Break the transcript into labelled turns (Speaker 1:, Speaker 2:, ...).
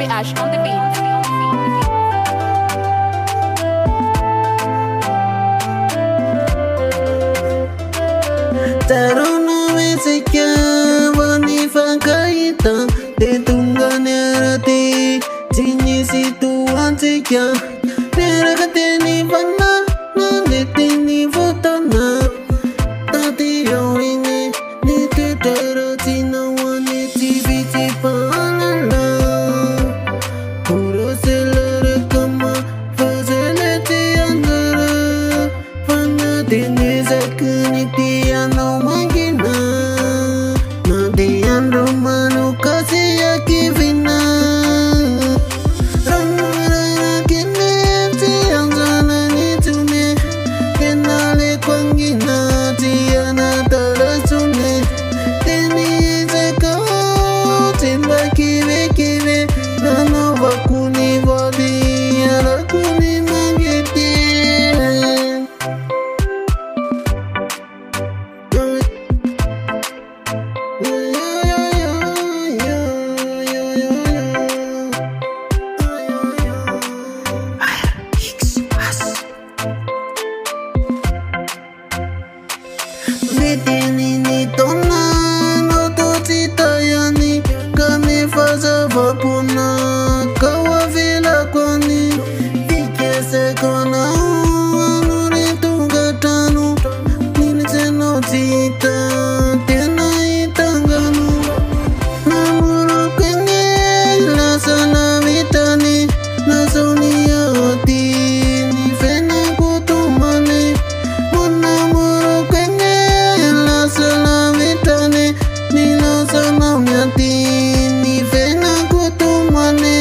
Speaker 1: Bobby Ash on the beat.
Speaker 2: Taruno mesika wani fakaita te tunga nerati tinyi situan sika nerakate ni vana nete ni votana tati yoine ni te terati na wani tiviti panala puro selere kama fazeleti andara vana tini zakni piano magina nadi andro manu kasi yakivina rana kene ti anjana ni tune kenale kwangina ti anatara tune teni zaka timba kive kive nano vakuni vali arakuni magiti Nitini ni tona no to titayani kami faza vapuna kawa vila kwani ikese kona anuri tungatanu nini teno tita tena itanganu namuro kenge la sana vitani na sonia oti ni fena kutumane munamuro kenge la sana vitani ni la sana miati ni fena kutumane.